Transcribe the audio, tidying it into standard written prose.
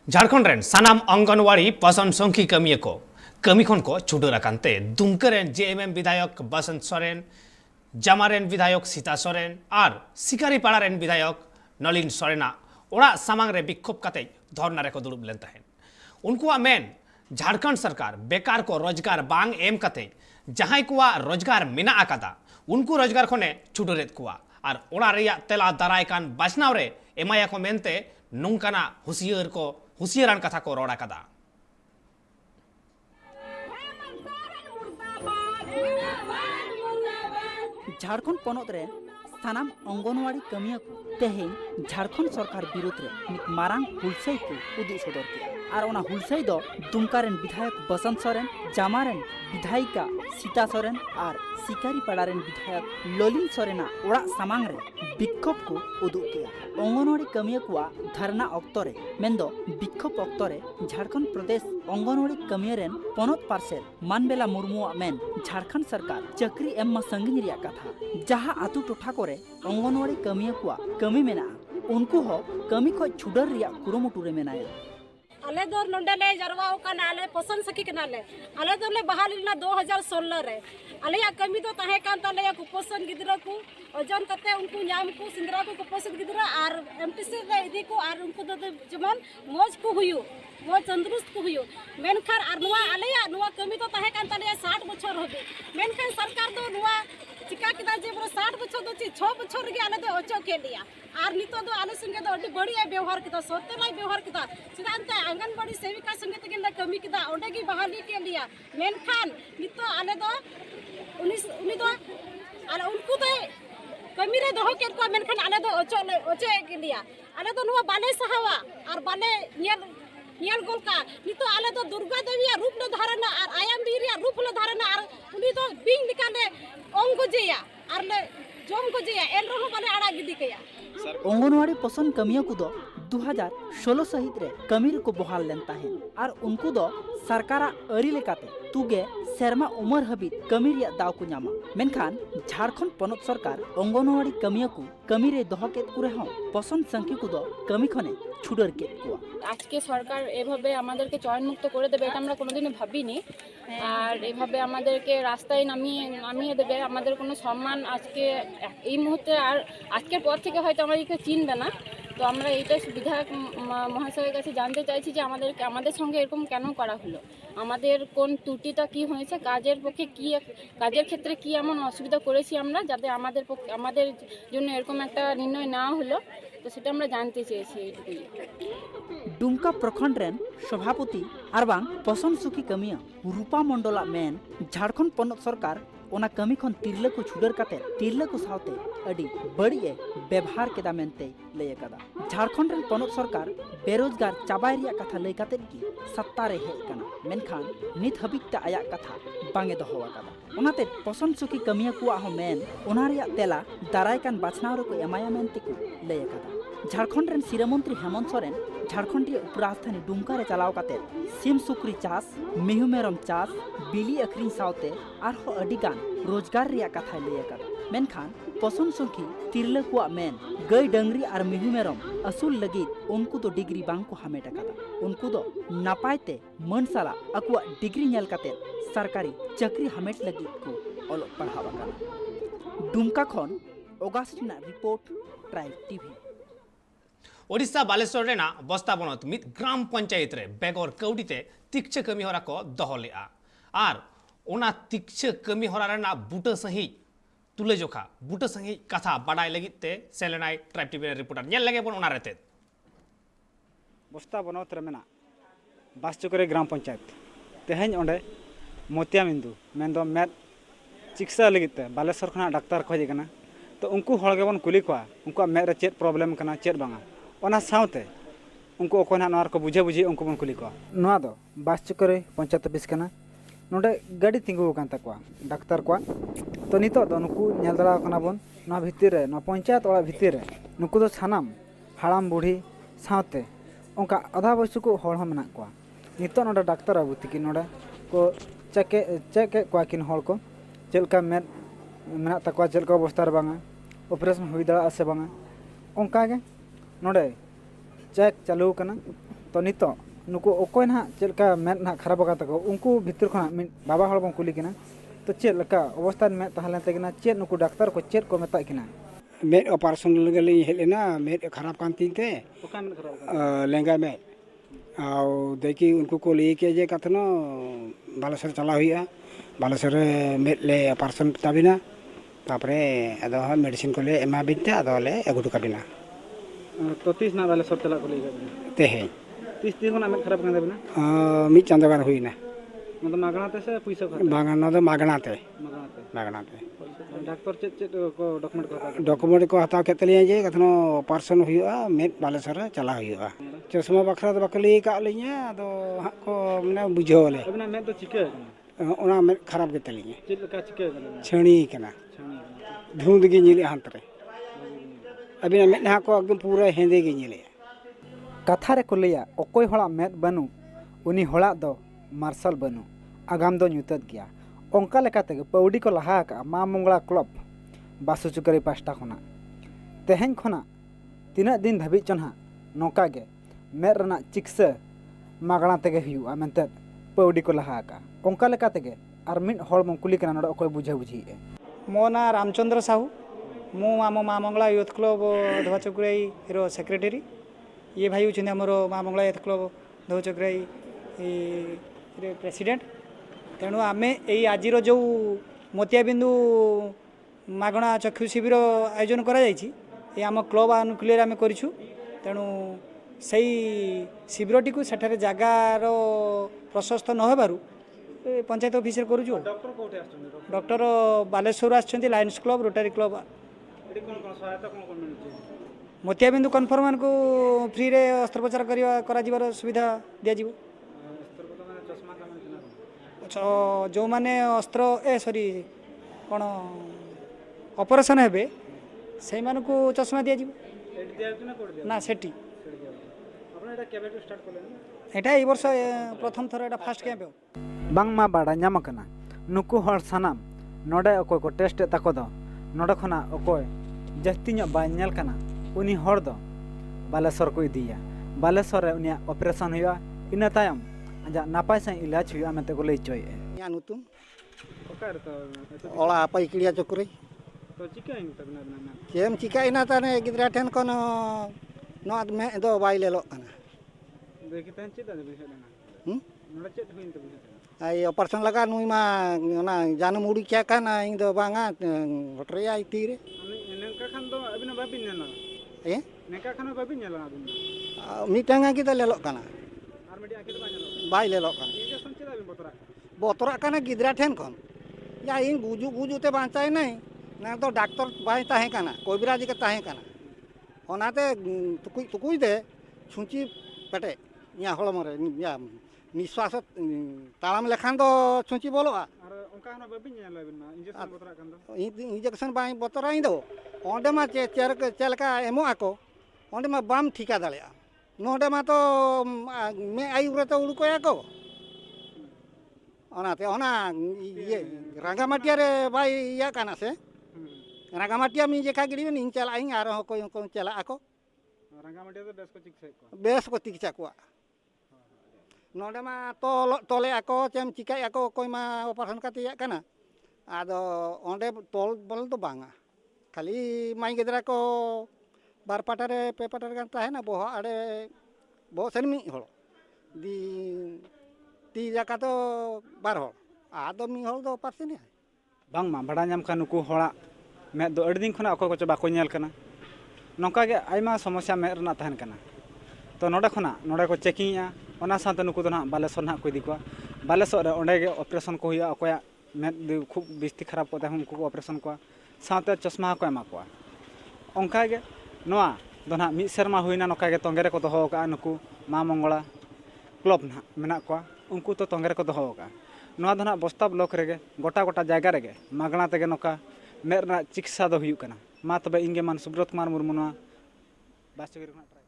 Jharkhand rain सानाम anganwadi पसन संखी कमिए को कमी खन को छुडर अकानते दुमका रेन जेएमएम विधायक बसंत सोरेन जामा रेन विधायक सीता सोरेन और सिकारीपाड़ा रेन विधायक नलिन सोरेना ओड़ा सामांग रे विक्षोभ काते धरना रेको दुड़ुब लेन तहेन उनको मेन झारखंड सरकार बेकार को रोजगार बांग एम काते जहां को रोजगार मेना आकादा उनको रोजगार खने छुडरेत कुआ और ओड़ा रेया तेला दाराय कान बाचनाव रे एमाया को मेनते नोंकाना हुसियारान कथा को रोड़ा कदा झारखंड पनत रे सानाम अंगनवाड़ी कमिया को तेहेन झारखंड सरकार विरुद्ध रे मित मारांग हुलसाई को उदु सदर किया और ओना हुलसाई दो दुमका रेन विधायक बसंत सोरेन जामा रेन विधायिका सीता सोरेन और सिकारीपाड़ा रेन विधायक ललिन सोरेना ओड़ा सामांग रे विक्षोभ को उदु किया अंगनवाड़ी कमिया को धरना अक्तरे मेंदो विक्षोभ अक्तरे झारखंड प्रदेश अंगनवाड़ी कमिया रेन पनत पार्सेल मानबेला मुर्मुआ मेन झारखंड सरकार चक्री एम संगिन रिया कथा जहां आतु टोठा करे अंगनवाड़ी कमिया को कमी मेना उनको हो कमी को छुडर रिया कुरुमुटु रे मेनाया आले दो नोंडेले जरवाओ कना आले पसंद सकी कनाले आले दो ले बहालिना 2016 रे आले या कमी तो ताहे कान ताले या कुपोषण गिदरा को ओजन कते उनको न्याम को सिंदरा को कुपोषण गिदरा और एमटीसी रे इदी को और उनको दो जमन मोज को हुयो मोज तंदुरुस्त को हुयो मेनखार और नुवा आले या नुवा कमी तो ताहे कान ताले 60 बछर होबे मेनखान सरकार दो नुवा चिका किदा जे 60 बछर दो 6 बछर गे आले दो ओचो के लिया और नितो दो आले संगे दो अड्डी बढ़िया व्यवहार किदा सोते लाई व्यवहार किदा सिदांते आंगनबाड़ी सेविका संगे तगिन कमी किदा ओंडे की बहाली के लिया मेनखान नितो आले दो उनी दो आले उनको दो कमी रे दोहो के को मेनखान आले दो ओचे के लिया आले दो नुवा बाले सहावा और बाले नियल गोलका नितो आले दो दुर्गा देवी रूप ल धारण और आयाम बीर रूप ल धारण और उनी दो बिंग निकाले ओंग गजेया और ले जोम गजेया एन रहो बाले आड़ा गिदी कया अंगनवाड़ी पसंद कमिया को दो 2016 सहित रे कमीर को बहाल लेनता है और उनको दो सरकारा अरी लेकाते तुगे सेरमा उमर हबित कमी रिया दाव को नामा मेनखान झारखंड पनत सरकार अंगनवाड़ी कमिया को कमी रे दोह केत कुरे हो पसंद संख्या को दो कमी खने छुडर केत कुआ আজকে সরকার এভাবে আমাদেরকে চয়নমুক্ত করে দেবে এটা আমরা কোনোদিনও ভাবিনি আর এভাবে আমাদেরকে রাস্তায় নামিয়ে দেবে আমাদের কোনো সম্মান আজকে এই মুহূর্তে আর আজকের পর থেকে হয়তো আমাদেরকে চিনবে না তো আমরা এইটা বিধায়ক মহাশয়ের কাছে জানতে চাইছি যে আমাদের সঙ্গে এরকম কেন করা হলো আমাদের কোন ত্রুটিটা কি হয়েছে কাজের পক্ষে কি কাজের ক্ষেত্রে কি এমন অসুবিধা করেছি আমরা যাতে আমাদের জন্য এরকম একটা নির্ণয় নেওয়া হলো তো সেটা আমরা জানতে চেয়েছি এইটুকুই दुमका प्रखंड रेन सभापति आरबांग पसंद सुखी कमिया रूपा मंडला मेन झारखंड पनत सरकार ओना कमी खन तिरले को छुडर काते तिरले को सावते अडी बड़िए व्यवहार केदा मेनते लय कदा झारखंड रेन पनत सरकार बेरोजगार चाबाय रिया कथा लय काते की सत्ता रे हे कना मेनखान नित हबित आया कथा बांगे दोहो कदा ओनाते पसंद सुखी कमिया को आहो मेन ओना रिया तेला दाराय कान बाचनाव रे को एमाया मेनते को लय कदा झारखंड रेन सिरामंत्री हेमंत सोरेन झारखंडी उपराजधानी दुमका रे चलाव काते सिम सुक्री चास मिहु मेरम चास बिली अखरिन सावते आरहो अडिगान रोजगार रिया कथा लय कदा मेनखान पसंद सुखी तिरले को मेन गई डंगरी और मिहु मेरम असूल लगी उनको तो डिग्री बांग को हमेट कदा उनको तो नापायते मनसाला अकुआ डिग्री नेल काते सरकारी चक्री हमेट लगी को ओल पढ़ावा कदा दुमका खन Augustina report tribe TV Odisha Baleshwar रेना बस्ता बनत मित ग्राम पंचायत रे बेगर कौडीते तिक्ष कमी होरा को दहलेआ और ओना तिक्ष कमी होरा रेना बुटा सही तुले जोखा बुटा सही कथा बाडाय लगिते सेलेनाय ट्राइब टीवी रिपोर्टर नेल लगे बन ओना रेते बस्ता बनत रे मेना बासचुकरे ग्राम पंचायत तेहेन ओंडे मोतिया मिंदु मेंदो मेद चिकित्सा लगिते बालेश्वर खना डाक्टर खोज कना तो उनको हड़ गेबन कुली कोआ उनको मेद रे चेत प्रॉब्लम कना चेत बांगा ओना साउते उनको ओकोना नवार को बुझे उनको बन कुली कोआ नवा दो बासचुकरे पंचायत ऑफिस कना नोडे गाड़ी तिंगु कान तकवा डाक्टर कोआ तो नितो दो नुकु नेल दरा कना बन ना भितिर रे ना पंचायत वाला भितिर रे नुकु दो सानाम हाड़ाम बुढ़ी साउते उनका आधा बयस को हड़ हो मेना कोआ नितो नोडे डाक्टर आबू तिकी नोडे को चेक कोआ किन हड़ को चेलका मेद मेना तकवा चेलका अवस्था रे बांगा ऑपरेशन हुई दड़ा से बांगा उनका गे नोडे चेक चालू कना तो नितो नुको ओकोय ना चेलका मेद ना खराब का को उनको भीतर खना बाबा हड़ बन कुली किना तो चेल लका अवस्था में तहले तेगना चेल नुको डॉक्टर को चेल को मेता किना मेद ऑपरेशन लगे हेलेना मेद खराब कान तीनते ओका में खराब लेंगा में आउ देखी उनको को ले के जे कथनो बालेश्वर चला हुआ बालेश्वर मेद ले ऑपरेशन ताबिना तापरे अदो मेडिसिन को ले एमा बिनते अदो ले अगुटु काबिना तो 30 ना वाले सब चला को ले तेहे 30 दिन ना में खराब कर देबना मी चंदगार हुईना मतलब मागणाते से पैसा खर्च बागाना तो मागनाते डॉक्टर चेक को डॉक्यूमेंट को हताव के तलिया जे कथनो ऑपरेशन हुआ मेद बालेश्वर चला हुआ चश्मा बखरा तो बकली का लिया तो हां को मने बुझोले अबना में तो चिके ओना मेद खराब के तलिया चेक का चिके छणी कना धुंद गे नीले हांतरे अबिना मेद हा को एकदम पूरा हेंदे गे नीले कथा रे को लिया ओकोय हड़ा मेद बनु उनी हड़ा दो मार्शल बनु आगाम दो ᱧᱩᱛᱟᱹᱛ गया ओंका लेकाते पौडी को लहा का मा मंगला क्लब बासु चुकरी पास्टा खना तेहेन खना तीना दिन धाबी चन्हा नौका गे मेद रना चिकित्सा मागणा तेगे हुआ मेनते पौडी को लहा का ओंका लेकाते आर मिड हड़ मंकुली कना नडो ओकोय बुझा बुझी मो ना रामचंद्र साहू मु आम माँ मंगला यूथ क्लब धोवा चक्राई रो सेक्रेटरी ये भाई होती आमर माँ मंगला यूथ क्लब धोवा चक्राई प्रेसिडेंट तेणु आम यही आज जो मोतियाबिंदु मागणा चक्षु शिविर आयोजन कर आम क्लब अनुकूल आम करूँ तेणु से शिविरटी को सेठारे जगार प्रशस्त न होबारु पंचायत ऑफिस करूँ डॉक्टर बालेश्वर आछंती लायंस क्लब रोटारी क्लब मोतियाबिंदु कन्फर्म को फ्री रे अस्त्रोपचार करा सुविधा दिज्व जो माने अस्त्र सॉरी कौन ऑपरेशन हेबे से मानक चश्मा दिज्व ना सेठी एटा ए वर्ष प्रथम थर एटा फास्ट कैंप बांगमा बाड़ा नाम कना नुकु हर सनाम नोडे अकोय को टेस्ट ताको दो नोडे खना अकोय जस्ती ᱧᱚᱜ बाय नेल कना उनी हर दो बालेश्वर को इदिया बालेश्वर रे उनिया ऑपरेशन हुआ इना तायम आजा नापाय से इलाज हुआ मेते को लई चोय या नुतुम ओकार तो ओला पैकिड़िया चक्री तो चिका इन तक ना चेम चिका इना ताने गिदरा ठेन कोन नो में दो बाय लेलो कना देखि तन चिता दे बिसे ना नोडे चेत हुइन तो बिसे आई ऑपरेशन लगा नुई मा ना जानम उड़ी क्या काना इन दो बांगा हटरिया तीरे नेका खान दो अबिना बाबिन नेला ए नेका खान बाबिन नेला अबिन मिटांगा की तो लेलो कना आर मिडी आके बाय नेलो बाय लेलो कना इंजेक्शन चिदा बिन बोतरा कना गिदरा ठेन कोन या इन गुजु गुजुते बांचाय नहीं ना तो डॉक्टर बाय ताहे कना कोबिराज के ताहे कना ओनाते तुकुई दे छुंची पटे या हळमरे या निश्वास तालाम लेखान तो छुंची बोलो आर ओंका हना बाबिन नेला बिन इंजेक्शन बोतरा कान दो इंजेक्शन बाय बोतरा इन दो ओंडे मा चेलका एमो आको ओंडे मा बाम ठिका दालिया नोडे मा तो मे आयुरे तो उड़को आको ओनाते ओना ये रांगामाटिया रे बाय या काना से रांगामाटिया मी जेका गिड़ी इन चला इन आर हो कोई चला आको रांगामाटिया तो बेस को चिकित्सा को नोडे मा तोले आको चेम चिका आको कोई मा ऑपरेशन कातिया काना आदो ओंडे तोल बोल तो बांगा खाली माई गिदरा को बार पाटारे पे पाटारे कान ताहे ना बोहा आडे बो सेनमी होल दी ती जाका तो बार होल आदो मी होल दो ऑपरेशन बांग मा बड़ा नाम का नुकु होड़ा में दो अड़ी दिन खना अको को बाको नेल कना नौका गे आयमा समस्या में रना तहन कना तो नोडे खना नोडे को चेकिंग ओना साथे नुकु तो ना बालेश्वर ना को इदी को बालेश्वर रे ओंडे गे ऑपरेशन को हुआ अकोया में खूब बिस्ती खराब को उनको को ऑपरेशन को साथे चश्मा को एमा को ओंका गे नोआ दो ना मी शर्मा हुईना नौका गे तोंगे रे को दोहो का नुकु माँ मंगला क्लब ना मेना को उनको तो तोंगे रे को दोहो का नोआ दो ना बस्ता ब्लॉक रे गोटा गोटा जायगा रे मागणा तेगे नौका मेद रना चिकित्सा दो हुई कना मा तबे इंगे मान सुब्रत कुमार मुर्मु नोआ बास चुगरी